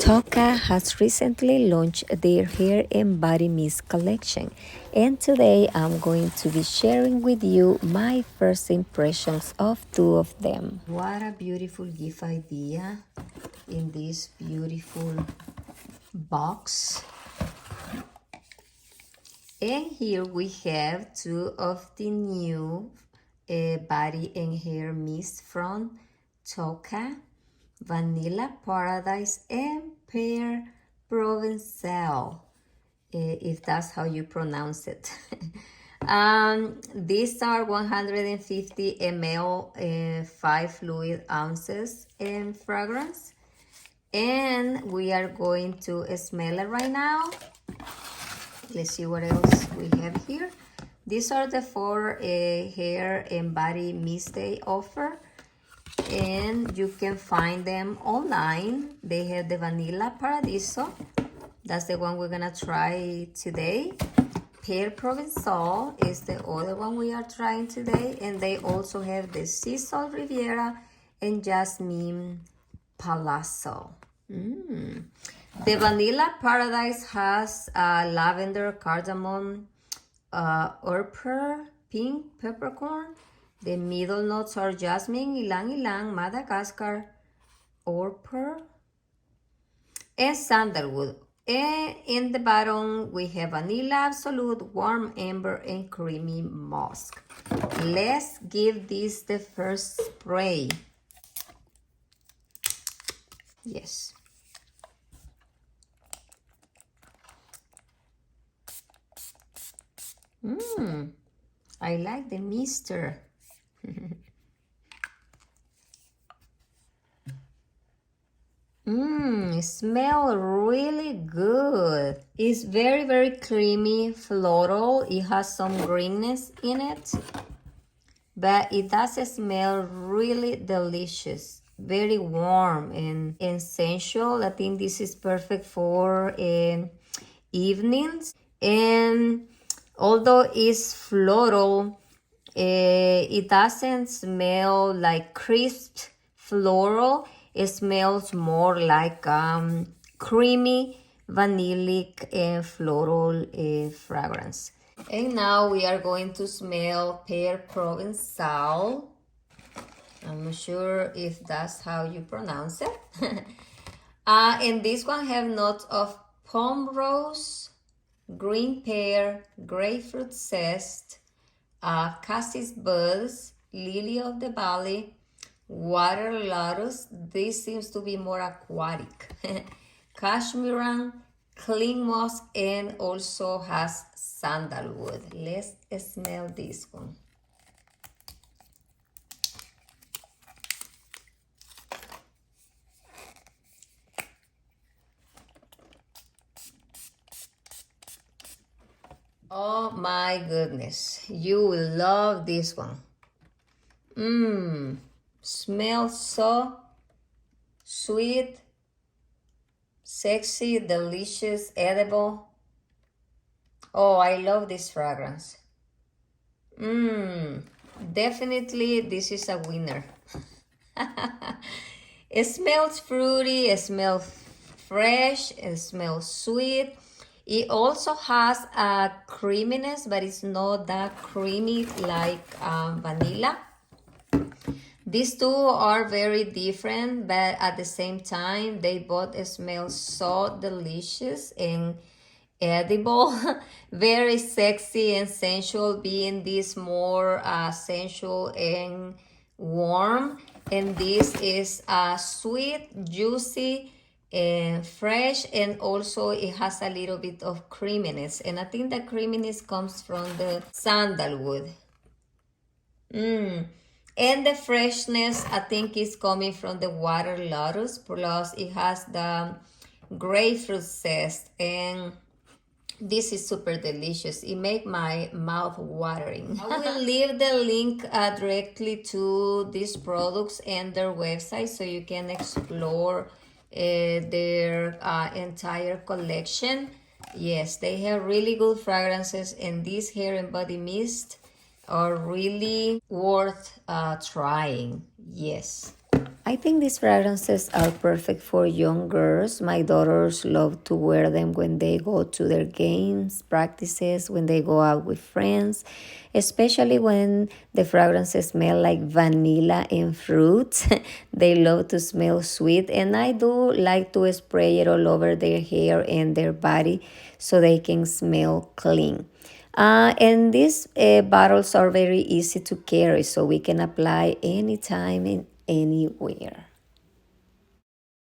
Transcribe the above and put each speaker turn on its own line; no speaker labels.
Tocca has recently launched their hair and body mist collection, and today I'm going to be sharing with you my first impressions of two of them. What a beautiful gift idea in this beautiful box. And here we have two of the new body and hair mist from Tocca, Vanilla Paradise and Pear Provençale, if that's how you pronounce it. These are 150 ml, 5 fluid ounces in fragrance. And we are going to smell it right now. Let's see what else we have here. These are the 4 hair and body mist they offer. And you can find them online. They have the Vanilla Paradiso. That's the one we're gonna try today. Pear Provençale is the other one we are trying today. And they also have the Sea Salt Riviera and Jasmine Palazzo. The Vanilla Paradise has lavender, cardamom, herb, pink peppercorn. The middle notes are jasmine, ylang ylang, Madagascar, orper, and sandalwood. And in the bottom, we have vanilla absolute, warm amber, and creamy musk. Let's give this the first spray. Yes. I like the mister. It smells really good. It's very, very creamy, floral. It has some greenness in it, but it does smell really delicious. Very warm and sensual. I think this is perfect for evenings. And although it's floral, it doesn't smell like crisp floral. It smells more like creamy, vanillic, and floral fragrance. And now we are going to smell Pear Provençale. I'm not sure if that's how you pronounce it. And this one have notes of plum rose, green pear, grapefruit zest, cassis buds, lily of the valley, water lotus. This seems to be more aquatic. Cashmeran, clean musk, and also has sandalwood. Let's smell this one. Oh my goodness, you will love this one. Smells so sweet, sexy, delicious, edible. Oh, I love this fragrance. Definitely this is a winner. It smells fruity, it smells fresh, it smells sweet. It also has a creaminess, but it's not that creamy like vanilla. These two are very different, but at the same time, they both smell so delicious and edible. Very sexy and sensual, being this more sensual and warm. And this is sweet, juicy, and fresh, and also it has a little bit of creaminess. And I think the creaminess comes from the sandalwood. And the freshness, I think, is coming from the water lotus, plus it has the grapefruit zest, and this is super delicious. It makes my mouth watering. I will leave the link directly to these products and their website so you can explore their entire collection. Yes, they have really good fragrances, and this hair and body mist are really worth trying. Yes. I think these fragrances are perfect for young girls. My daughters love to wear them when they go to their games, practices, when they go out with friends, especially when the fragrances smell like vanilla and fruits. They love to smell sweet, and I do like to spray it all over their hair and their body so they can smell clean. And these bottles are very easy to carry, so we can apply anytime and anywhere.